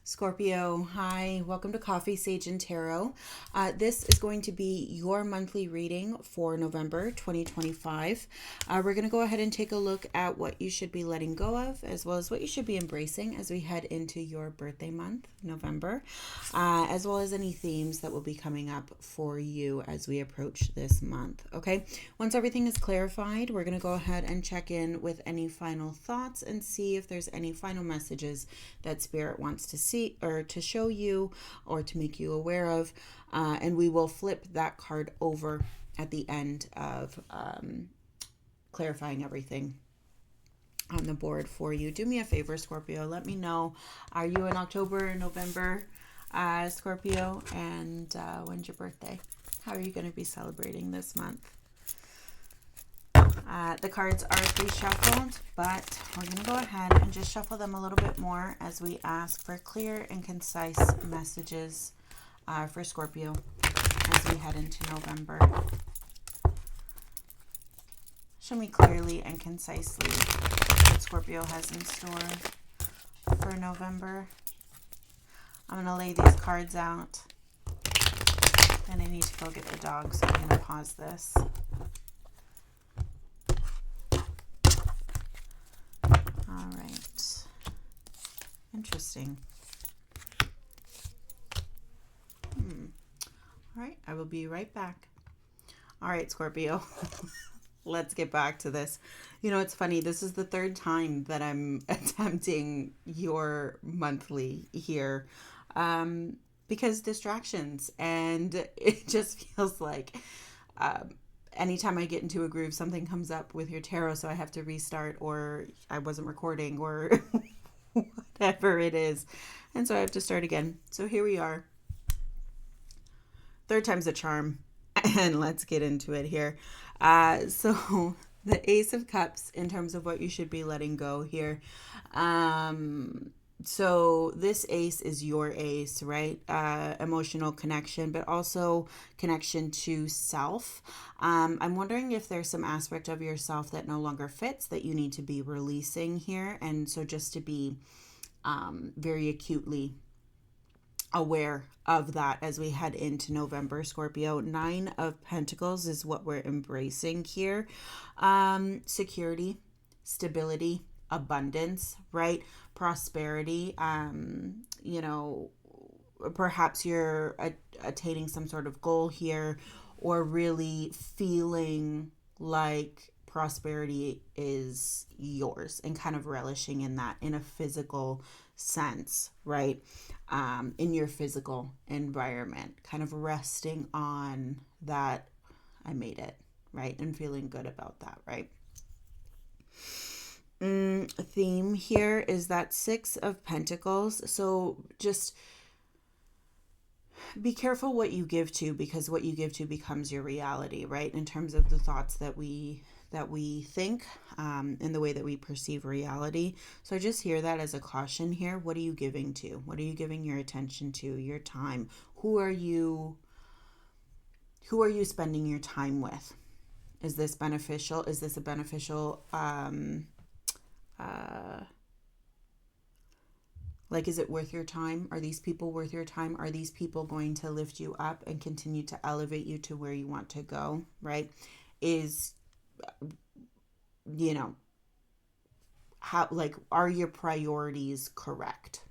Scorpio, hi, welcome to Coffee, Sage, and Tarot. This is going to be your monthly reading for November 2025. We're going to go ahead and take a look at what you should be letting go of, as well as what you should be embracing as we head into your birthday month, November, as well as any themes that will be coming up for you as we approach this month. Okay, once everything is clarified, we're going to go ahead and check in with any final thoughts and see if there's any final messages that Spirit wants to see or to show you or to make you aware of, and we will flip that card over at the end of clarifying everything on the board for you. Do me a favor, Scorpio, let me know, are you in October or November, Scorpio, and when's your birthday? How are you going to be celebrating this month? The cards are pre-shuffled, but we're going to go ahead and just shuffle them a little bit more as we ask for clear and concise messages for Scorpio as we head into November. Show me clearly and concisely what Scorpio has in store for November. I'm going to lay these cards out, and I need to go get the dog, so I'm going to pause this. All right. Interesting. All right, I will be right back. All right, Scorpio, let's get back to this. You know, it's funny. This is the third time that I'm attempting your monthly here because distractions, and it just feels like anytime I get into a groove, something comes up with your tarot, so I have to restart, or I wasn't recording, or whatever it is. And so I have to start again. So here we are. Third time's a charm. And let's get into it here. So the Ace of Cups in terms of what you should be letting go here. So this ace is your ace, right? Emotional connection, but also connection to self. I'm wondering if there's some aspect of yourself that no longer fits that you need to be releasing here. And so just to be very acutely aware of that as we head into November, Scorpio. 9 of Pentacles is what we're embracing here. Security, stability, abundance, right? Prosperity. You know, perhaps you're attaining some sort of goal here, or really feeling like prosperity is yours and kind of relishing in that in a physical sense, right? In your physical environment, kind of resting on that, I made it, right? And feeling good about that, right? Theme here is that 6 of Pentacles. So just be careful what you give to, because what you give to becomes your reality, right? In terms of the thoughts that we think, and the way that we perceive reality. So I just hear that as a caution here. What are you giving to? What are you giving your attention to, your time? Who are you spending your time with? Is this beneficial? Is this a beneficial, like, is it worth your time? Are these people worth your time? Are these people going to lift you up and continue to elevate you to where you want to go, right? Is, you know, how, like, are your priorities correct?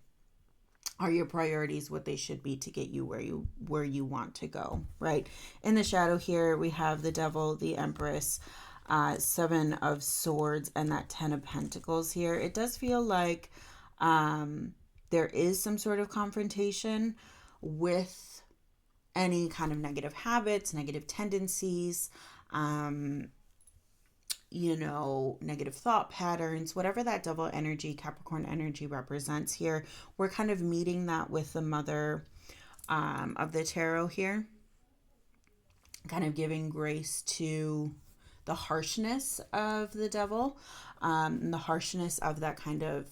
Are your priorities what they should be to get you where you want to go, right? In the shadow here, we have the Devil, the Empress, 7 of Swords, and that 10 of Pentacles here. It does feel like there is some sort of confrontation with any kind of negative habits, negative tendencies, you know, negative thought patterns, whatever that Devil energy, Capricorn energy represents here. We're kind of meeting that with the Mother of the Tarot here, kind of giving grace to the harshness of the Devil, and the harshness of that kind of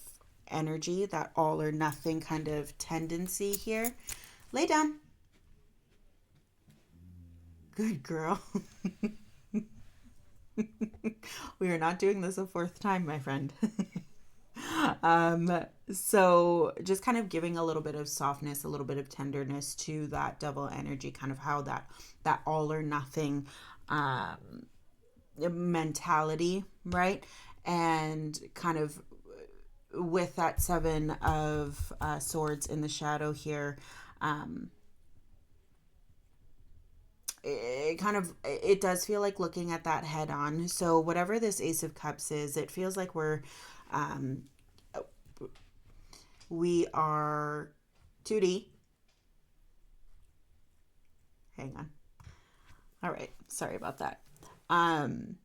energy, that all or nothing kind of tendency here. Lay down. Good girl. We are not doing this a fourth time, my friend. So just kind of giving a little bit of softness, a little bit of tenderness to that Devil energy, kind of how that all or nothing mentality, right? And kind of with that Seven of Swords in the shadow here, um, it does feel like looking at that head on. So whatever this Ace of Cups is, it feels like um, we are 2D. Hang on. All right, sorry about that. Um,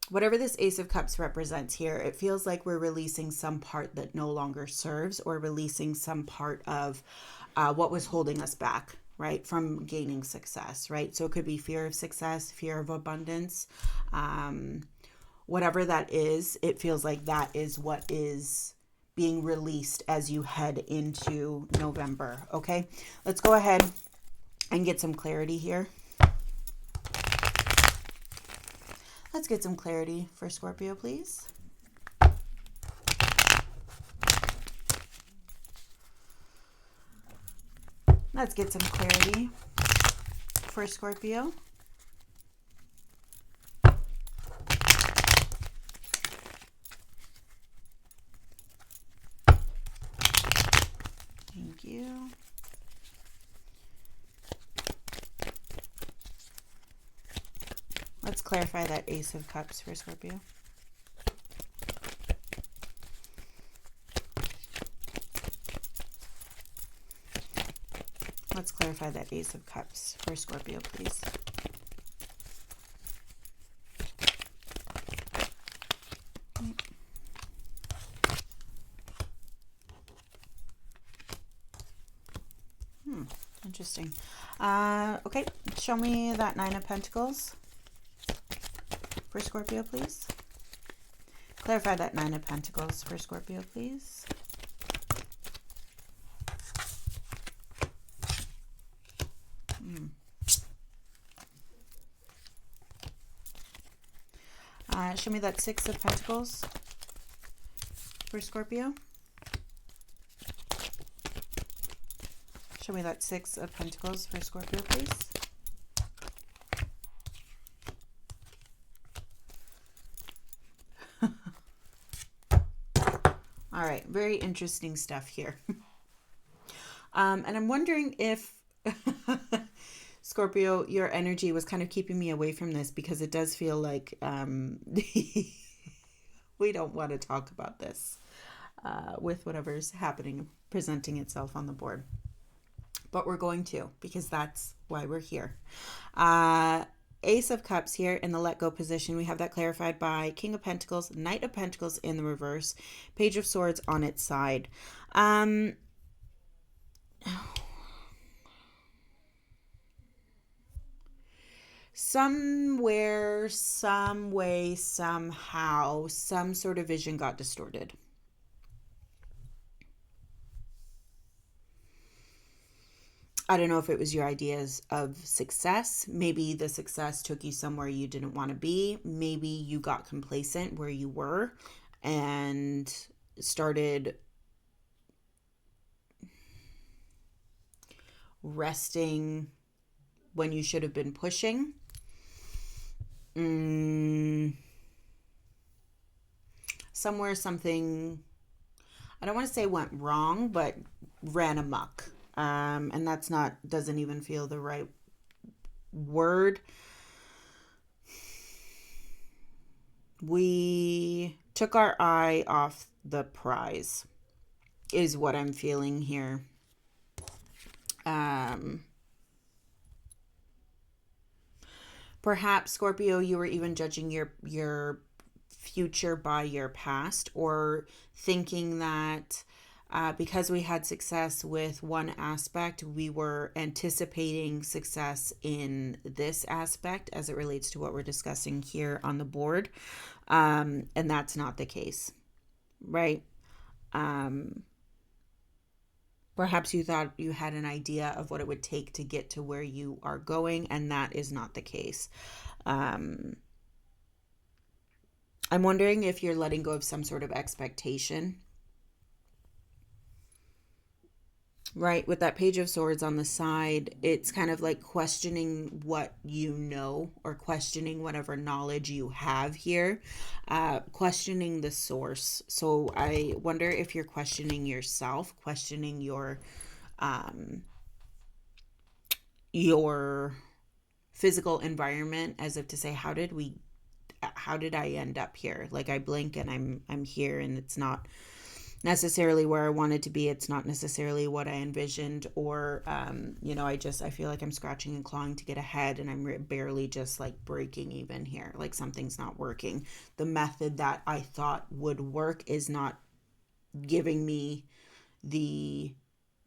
Whatever this Ace of Cups represents here, it feels like we're releasing some part that no longer serves, or releasing some part of what was holding us back, right, from gaining success, right? So it could be fear of success, fear of abundance, whatever that is. It feels like that is what is being released as you head into November. Okay, let's go ahead and get some clarity here. Let's get some clarity for Scorpio, please. Let's get some clarity for Scorpio. Thank you. Let's clarify that Ace of Cups for Scorpio. Let's clarify that Ace of Cups for Scorpio, please. Interesting. Okay, show me that Nine of Pentacles for Scorpio, please. Clarify that Nine of Pentacles for Scorpio, please. Show me that Six of Pentacles for Scorpio. Show me that Six of Pentacles for Scorpio, please. All right, very interesting stuff here. And I'm wondering if Scorpio, your energy was kind of keeping me away from this, because it does feel like we don't want to talk about this with whatever's happening, presenting itself on the board. But we're going to, because that's why we're here. Ace of Cups here in the let go position. We have that clarified by King of Pentacles, Knight of Pentacles in the reverse, Page of Swords on its side. Somewhere, some way, somehow, some sort of vision got distorted. I don't know if it was your ideas of success. Maybe the success took you somewhere you didn't want to be. Maybe you got complacent where you were and started resting when you should have been pushing. Somewhere something, I don't want to say went wrong, but ran amok. And that's not, doesn't even feel the right word. We took our eye off the prize, is what I'm feeling here. Perhaps, Scorpio, you were even judging your future by your past, or thinking that because we had success with one aspect, we were anticipating success in this aspect as it relates to what we're discussing here on the board. And that's not the case, right? Perhaps you thought you had an idea of what it would take to get to where you are going, and that is not the case. I'm wondering if you're letting go of some sort of expectation Right, with that page of swords on the side, it's kind of like questioning what you know, or questioning whatever knowledge you have here, questioning the source. So I wonder if you're questioning yourself, questioning um, your physical environment, as if to say, how did I end up here? Like, I blink and I'm here, and it's not necessarily where I wanted to be. It's not necessarily what I envisioned, or I feel like I'm scratching and clawing to get ahead, and I'm barely just like breaking even here. Like, something's not working. The method that I thought would work is not giving me the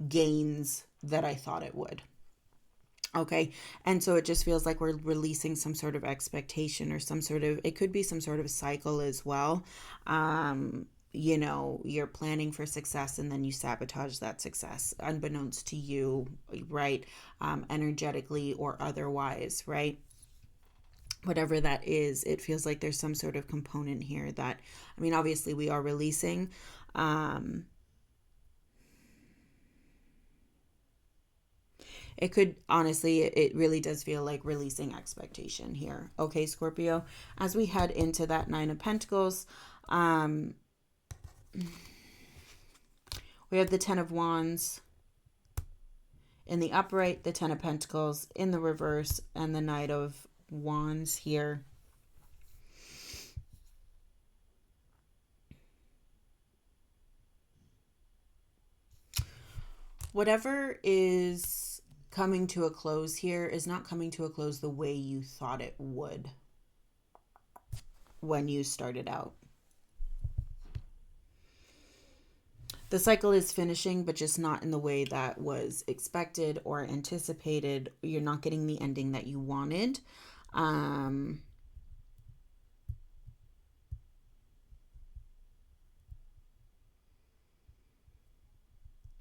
gains that I thought it would. Okay. And so it just feels like we're releasing some sort of expectation, or it could be some sort of cycle as well. You're planning for success, and then you sabotage that success unbeknownst to you, right? Energetically or otherwise, right? Whatever that is, it feels like there's some sort of component here that, I mean, obviously we are releasing. Um, It could, honestly, it really does feel like releasing expectation here. Okay, Scorpio, as we head into that Nine of Pentacles, um, we have the Ten of Wands in the upright, the Ten of Pentacles in the reverse, and the Knight of Wands here. Whatever is coming to a close here is not coming to a close the way you thought it would when you started out. The cycle is finishing, but just not in the way that was expected or anticipated. You're not getting the ending that you wanted.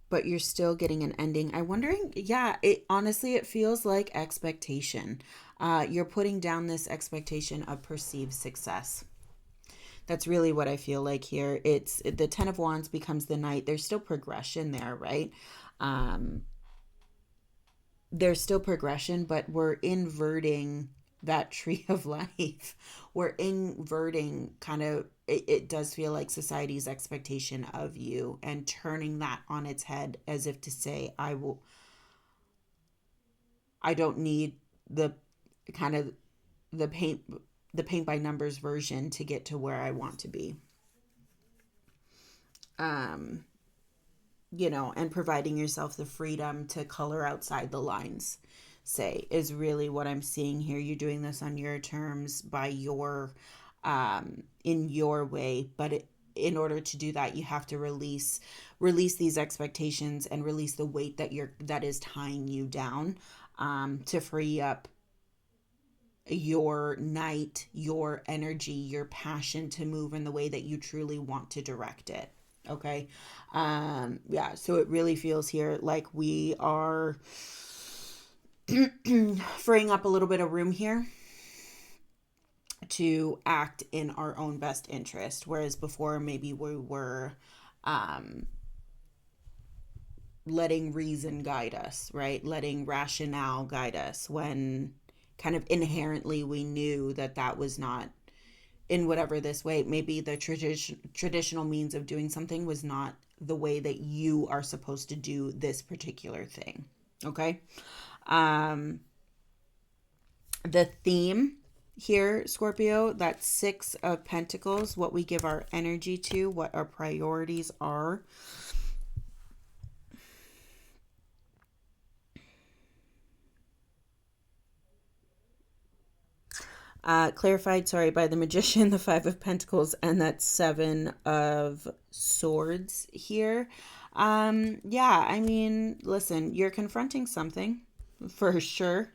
But you're still getting an ending. I'm wondering, yeah, it honestly, it feels like expectation. You're putting down this expectation of perceived success. That's really what I feel like here. It's the Ten of Wands becomes the Knight. There's still progression there, right? Um, there's still progression, but we're inverting that tree of life. We're inverting kind of, it does feel like society's expectation of you, and turning that on its head, as if to say, I don't need the kind of the paint the paint by numbers version to get to where I want to be. Um, and providing yourself the freedom to color outside the lines, say, is really what I'm seeing here. You're doing this on your terms, by your, in your way, but in order to do that, you have to release these expectations, and release the weight that is tying you down, to free up your night, your energy, your passion to move in the way that you truly want to direct it. Okay. Yeah. So it really feels here like we are freeing up a little bit of room here to act in our own best interest. Whereas before, maybe we were, um, letting reason guide us, right? Letting rationale guide us, when kind of inherently we knew that that was not, in whatever this way, maybe the traditional means of doing something was not the way that you are supposed to do this particular thing. Okay. Um, the theme here, Scorpio, that Six of Pentacles, what we give our energy to, what our priorities are. Clarified, sorry, by the Magician, the Five of Pentacles, and that Seven of Swords here. Yeah, I mean, listen, you're confronting something for sure,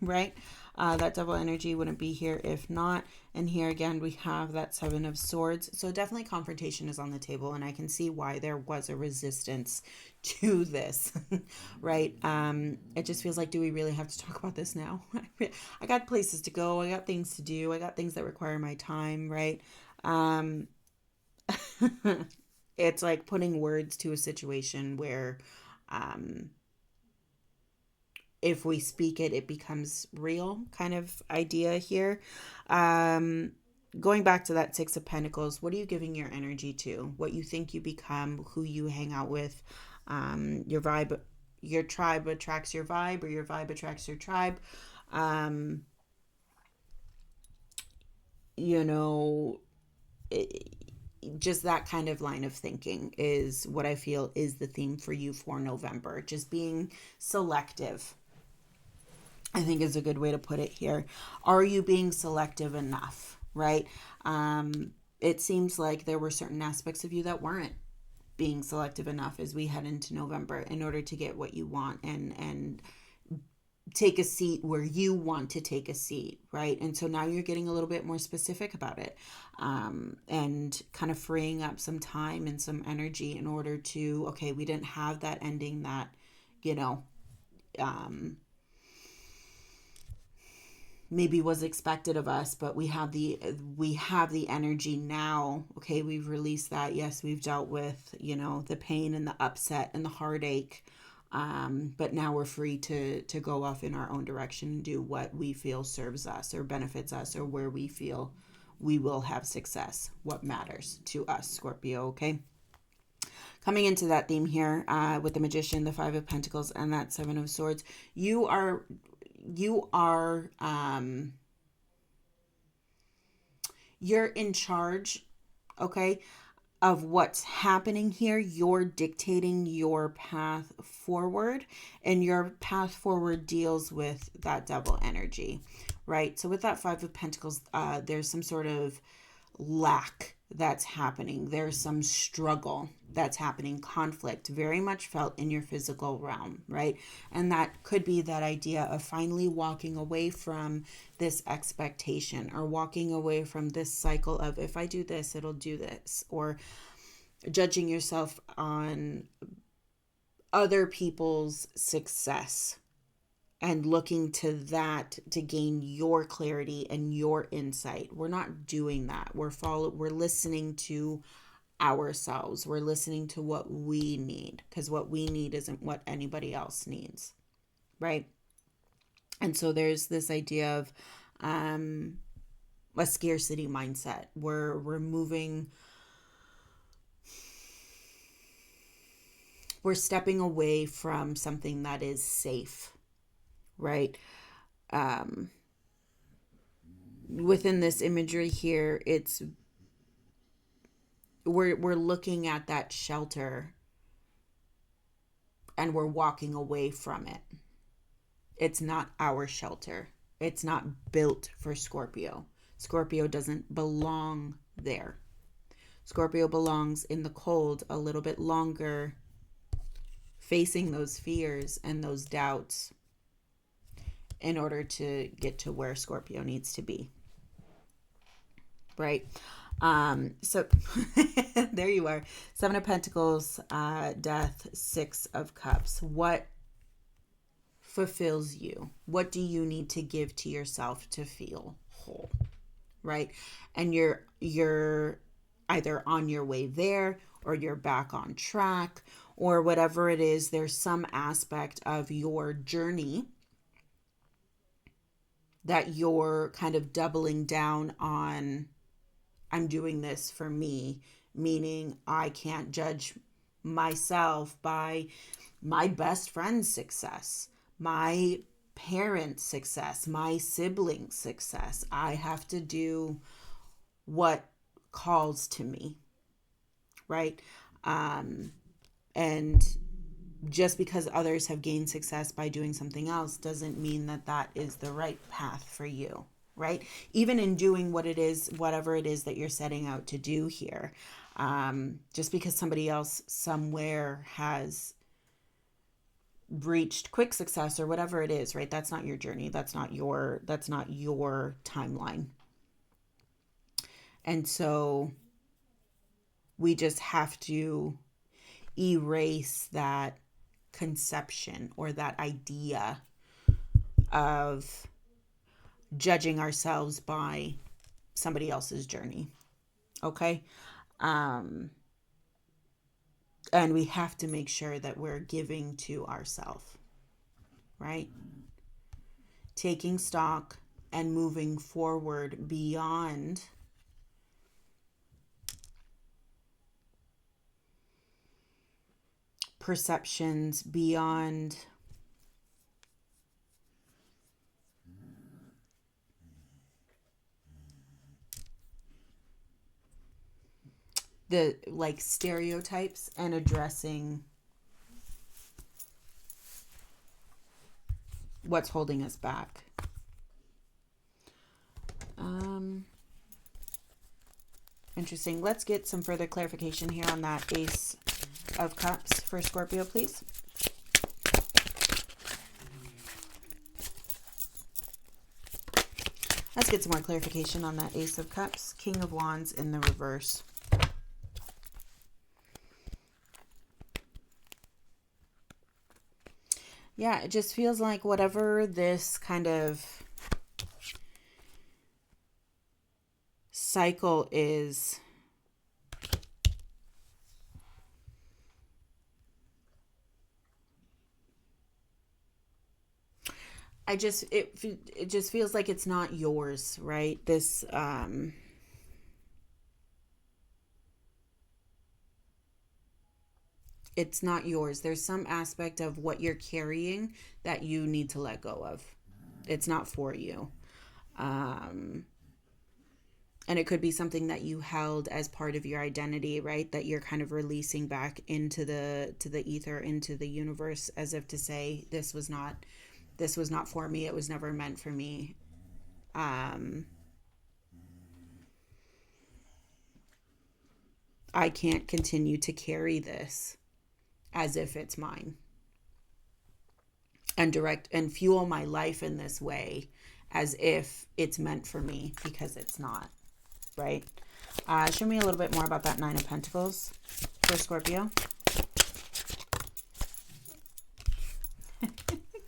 right? That double energy wouldn't be here if not. And here again, we have that Seven of Swords. So definitely confrontation is on the table, and I can see why there was a resistance to this, right? It just feels like, do we really have to talk about this now? I got places to go. I got things to do. I got things that require my time, right? Um, it's like putting words to a situation where if we speak it, it becomes real kind of idea here. Um, Going back to that Six of Pentacles, what are you giving your energy to? What you think you become, who you hang out with, your vibe, your tribe attracts your vibe, or your vibe attracts your tribe. Um, you know, it, just that kind of line of thinking is what I feel is the theme for you for November. Just being selective, I think, is a good way to put it here. Are you being selective enough, right? It seems like there were certain aspects of you that weren't being selective enough as we head into November in order to get what you want and take a seat where you want to take a seat, right? And so now you're getting a little bit more specific about it, and kind of freeing up some time and some energy in order to, okay, we didn't have that ending that, you know, maybe was expected of us, but we have the energy now. Okay, we've released that. Yes, we've dealt with, the pain and the upset and the heartache, but now we're free to go off in our own direction and do what we feel serves us or benefits us, or where we feel we will have success, what matters to us, Scorpio. Okay, coming into that theme here, with the Magician, the Five of Pentacles, and that Seven of Swords, you are you're in charge, okay, of what's happening here. You're dictating your path forward, and your path forward deals with that double energy, right? So with that Five of Pentacles, there's some sort of lack that's happening. There's some struggle that's happening, conflict very much felt in your physical realm, right? And that could be that idea of finally walking away from this expectation, or walking away from this cycle of, if I do this, it'll do this, or judging yourself on other people's success and looking to that to gain your clarity and your insight. We're not doing that. We're listening to ourselves. We're listening to what we need, because what we need isn't what anybody else needs, right? And so there's this idea of a scarcity mindset. We're stepping away from something that is safe, right? Within this imagery here, we're looking at that shelter and we're walking away from it. It's not our shelter. It's not built for Scorpio. Scorpio doesn't belong there. Scorpio belongs in the cold a little bit longer, facing those fears and those doubts in order to get to where Scorpio needs to be. Right? So there you are. Seven of Pentacles, Death, Six of Cups. What fulfills you? What do you need to give to yourself to feel whole? Right? And you're either on your way there, or you're back on track, or whatever it is. There's some aspect of your journey that you're kind of doubling down on. I'm doing this for me, meaning I can't judge myself by my best friend's success, my parents' success, my siblings' success. I have to do what calls to me, right? And just because others have gained success by doing something else doesn't mean that that is the right path for you, right? Even in doing whatever it is that you're setting out to do here, just because somebody else somewhere has reached quick success or whatever it is, right? That's not your journey. That's not your timeline. And so we just have to erase that conception or that idea of judging ourselves by somebody else's journey. Okay? And we have to make sure that we're giving to ourselves, right? Taking stock and moving forward beyond perceptions, beyond the like stereotypes, and addressing what's holding us back. Interesting. Let's get some further clarification here on that Ace of Cups for Scorpio, please. Let's get some more clarification on that Ace of Cups. King of Wands in the reverse. Yeah, it just feels like whatever this kind of cycle is, it just feels like it's not yours, right? This it's not yours. There's some aspect of what you're carrying that you need to let go of. It's not for you. And it could be something that you held as part of your identity, right? That you're kind of releasing back into the ether, into the universe, as if to say, this was not for me. It was never meant for me. I can't continue to carry this as if it's mine, and direct and fuel my life in this way as if it's meant for me, because it's not, right? Show me a little bit more about that Nine of Pentacles for Scorpio.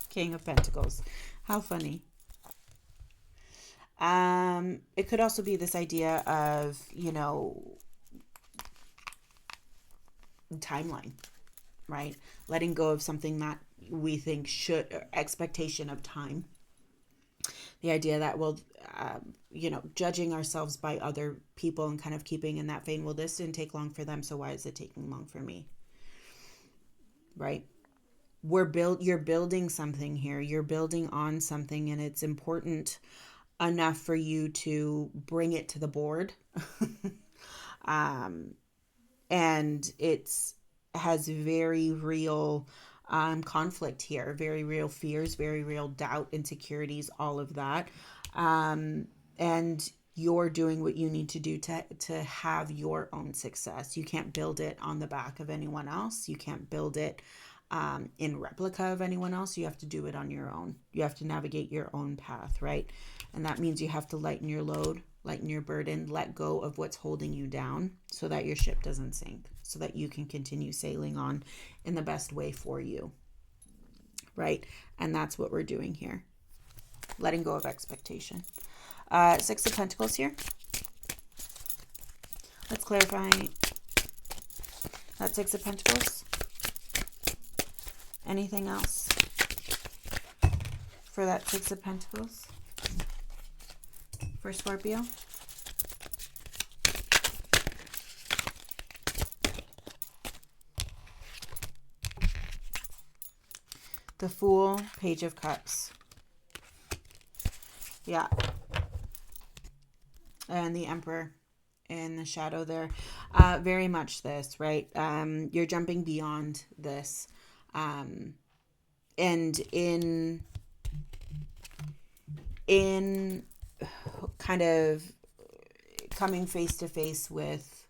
King of Pentacles. How funny. It could also be this idea of, timeline, right? Letting go of something that we think expectation of time. The idea that we'll, judging ourselves by other people and kind of keeping in that vein. Well, this didn't take long for them, so why is it taking long for me? Right? You're building something here. You're building on something, and it's important enough for you to bring it to the board. And it's has very real conflict here, very real fears, very real doubt, insecurities, all of that. And you're doing what you need to do to have your own success. You can't build it on the back of anyone else. You can't build it in replica of anyone else. You have to do it on your own. You have to navigate your own path, right? And that means you have to lighten your load, lighten your burden, let go of what's holding you down so that your ship doesn't sink, so that you can continue sailing on in the best way for you, right? And that's what we're doing here. Letting go of expectation. Six of Pentacles here. Let's clarify that Six of Pentacles. Anything else for that Six of Pentacles for Scorpio? The Fool, Page of Cups. Yeah. And the Emperor in the shadow there. Very much this, right? You're jumping beyond this. And in kind of coming face to face with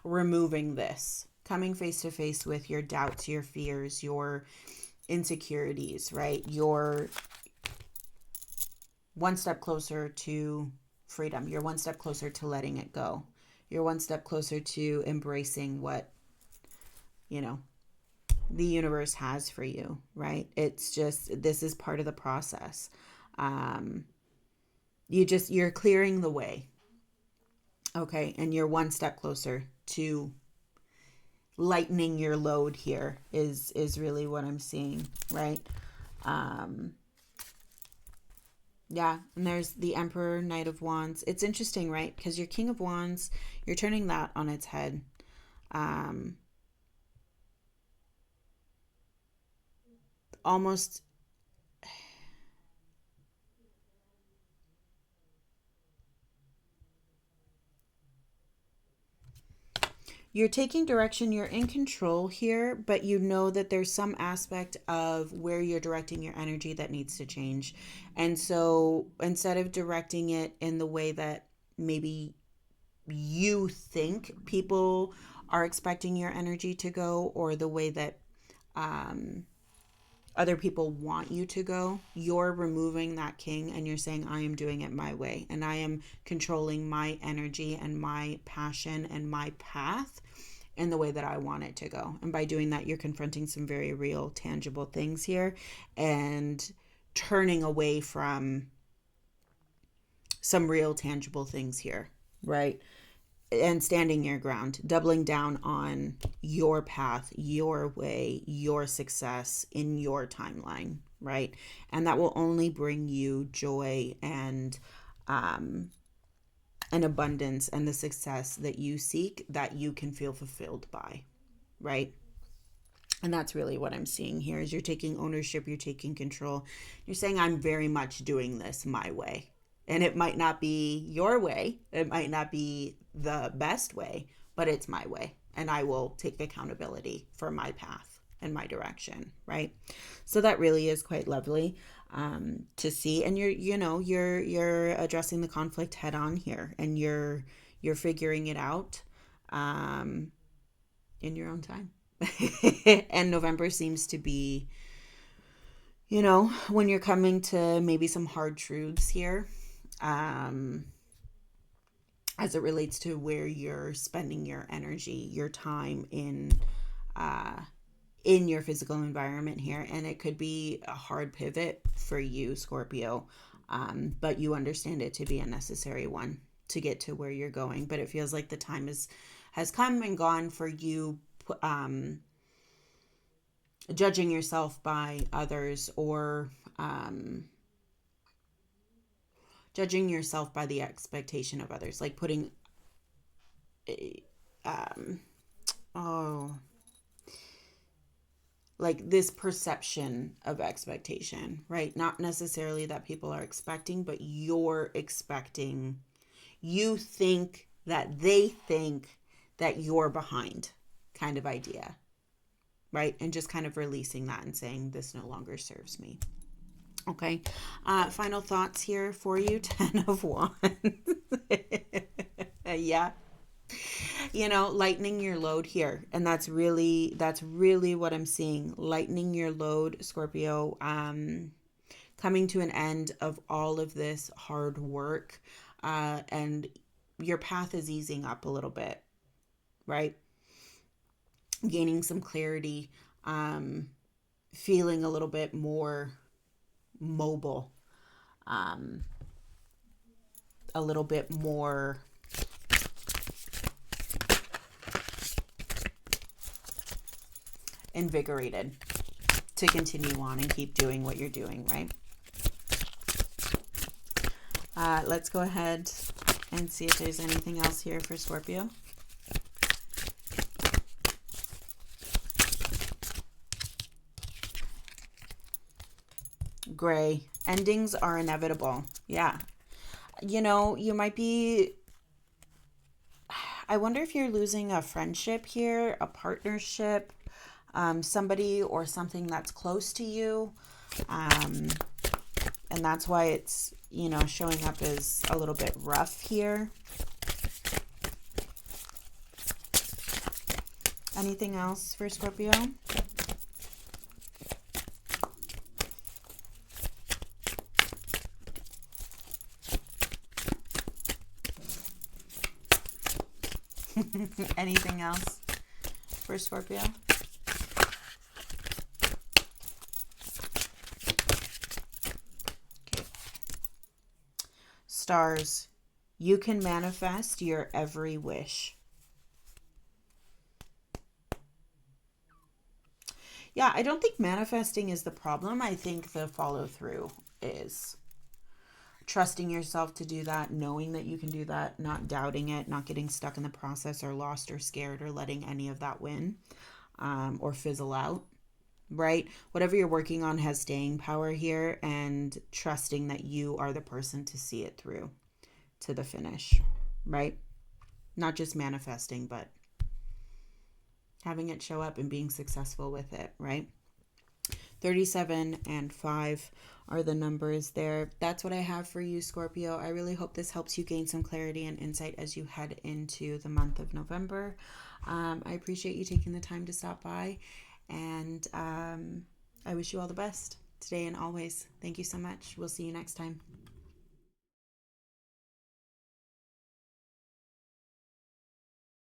removing this, coming face to face with your doubts, your fears, your insecurities, right? You're one step closer to freedom. You're one step closer to letting it go. You're one step closer to embracing what, the universe has for you, right? It's just, this is part of the process. You're clearing the way. Okay, and you're one step closer to lightening your load here is really what I'm seeing, right? Um yeah, and there's the Emperor, Knight of Wands. It's interesting, right? Because your King of Wands, you're turning that on its head. Um Almost you're taking direction, you're in control here, but you know that there's some aspect of where you're directing your energy that needs to change. And so instead of directing it in the way that maybe you think people are expecting your energy to go, or the way that um, other people want you to go, you're removing that king and you're saying, I am doing it my way, and I am controlling my energy and my passion and my path in the way that I want it to go. And by doing that, you're confronting some very real, tangible things here and turning away from some real, tangible things here, right? And standing your ground, doubling down on your path, your way, your success in your timeline, right? And that will only bring you joy um, and abundance and the success that you seek, that you can feel fulfilled by, right? And that's really what I'm seeing here is you're taking ownership, you're taking control. You're saying, I'm very much doing this my way. And it might not be your way, it might not be the best way, but it's my way. And I will take accountability for my path and my direction, right? So that really is quite lovely to see. And you're addressing the conflict head on here, and you're figuring it out um, in your own time. And November seems to be, when you're coming to maybe some hard truths here, um, as it relates to where you're spending your energy, your time uh, in your physical environment here. And it could be a hard pivot for you, Scorpio, but you understand it to be a necessary one to get to where you're going. But it feels like the time has come and gone for you judging yourself by others, or judging yourself by the expectation of others, like putting um oh like this perception of expectation, right? Not necessarily that people are expecting, but you're expecting, you think that they think that you're behind, kind of idea, right? And just kind of releasing that and saying, this no longer serves me. Okay. Final thoughts here for you. 10 of Wands. Yeah. Lightening your load here. And that's really what I'm seeing. Lightening your load, Scorpio. Coming to an end of all of this hard work. And your path is easing up a little bit, right? Gaining some clarity. Feeling a little bit more mobile, a little bit more invigorated to continue on and keep doing what you're doing, right? Let's go ahead and see if there's anything else here for Scorpio. Gray. Endings are inevitable. Yeah. You might be, I wonder if you're losing a friendship here, a partnership, somebody or something that's close to you. And that's why it's, showing up as a little bit rough here. Anything else for Scorpio? Anything else for Scorpio? Okay. Stars. You can manifest your every wish. Yeah, I don't think manifesting is the problem. I think the follow through is trusting yourself to do that, knowing that you can do that, not doubting it, not getting stuck in the process or lost or scared or letting any of that win or fizzle out, right? Whatever you're working on has staying power here, and trusting that you are the person to see it through to the finish, right? Not just manifesting, but having it show up and being successful with it, right? 37 and 5 are the numbers there. That's what I have for you, Scorpio. I really hope this helps you gain some clarity and insight as you head into the month of November. I appreciate you taking the time to stop by, and I wish you all the best today and always. Thank you so much. We'll see you next time.